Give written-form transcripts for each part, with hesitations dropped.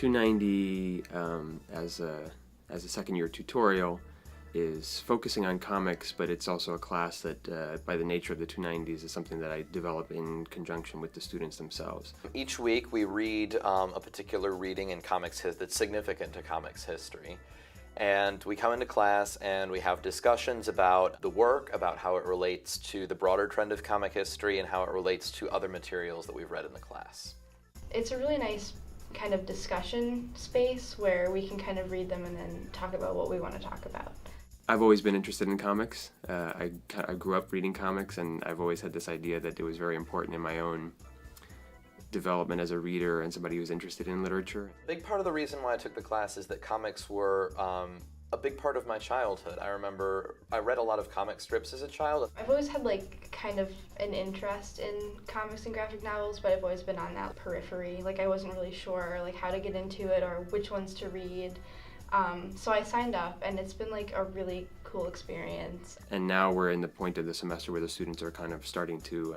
290 as a second year tutorial is focusing on comics, but it's also a class that by the nature of the 290s is something that I develop in conjunction with the students themselves. Each week we read a particular reading in comics that's significant to comics history. And we come into class and we have discussions about the work, about how it relates to the broader trend of comic history and how it relates to other materials that we've read in the class. It's a really nice kind of discussion space where we can kind of read them and then talk about what we want to talk about. I've always been interested in comics. I grew up reading comics, and I've always had this idea that it was very important in my own development as a reader and somebody who's interested in literature. A big part of the reason why I took the class is that comics were a big part of my childhood. I remember I read a lot of comic strips as a child. I've always had like kind of an interest in comics and graphic novels, but I've always been on that periphery. Like I wasn't really sure like how to get into it or which ones to read. So I signed up, and it's been like a really cool experience. And now we're in the point of the semester where the students are kind of starting to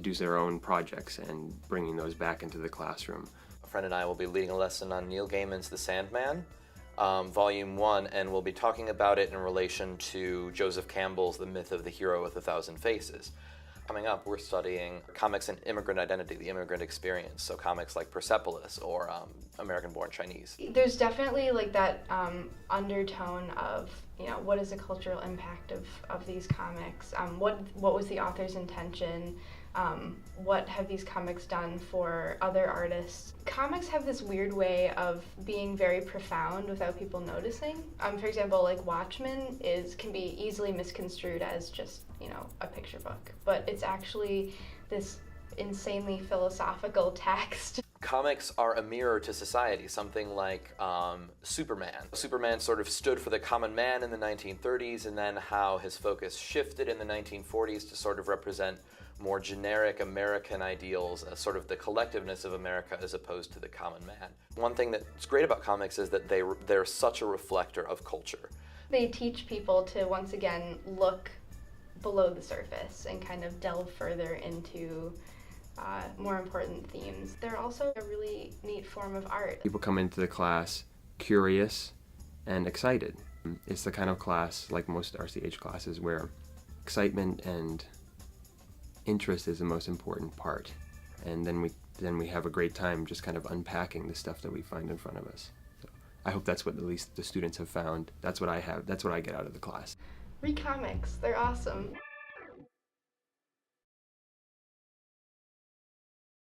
do their own projects and bringing those back into the classroom. A friend and I will be leading a lesson on Neil Gaiman's The Sandman, Volume 1, and we'll be talking about it in relation to Joseph Campbell's The Myth of the Hero with a Thousand Faces. Coming up, we're studying comics and immigrant identity, the immigrant experience, so comics like Persepolis or American-Born Chinese. There's definitely like that undertone of, you know, what is the cultural impact of these comics? What was the author's intention? What have these comics done for other artists? Comics have this weird way of being very profound without people noticing. For example, like Watchmen can be easily misconstrued as just, you know, a picture book, but it's actually this insanely philosophical text. Comics are a mirror to society, something like Superman. Superman sort of stood for the common man in the 1930s, and then how his focus shifted in the 1940s to sort of represent more generic American ideals, sort of the collectiveness of America as opposed to the common man. One thing that's great about comics is that they're such a reflector of culture. They teach people to once again look below the surface and kind of delve further into more important themes. They're also a really neat form of art. People come into the class curious and excited. It's the kind of class, like most RCAH classes, where excitement and interest is the most important part, and then we have a great time just kind of unpacking the stuff that we find in front of us. So I hope that's what at least the students have found. That's what I get out of the class. Read comics, they're awesome.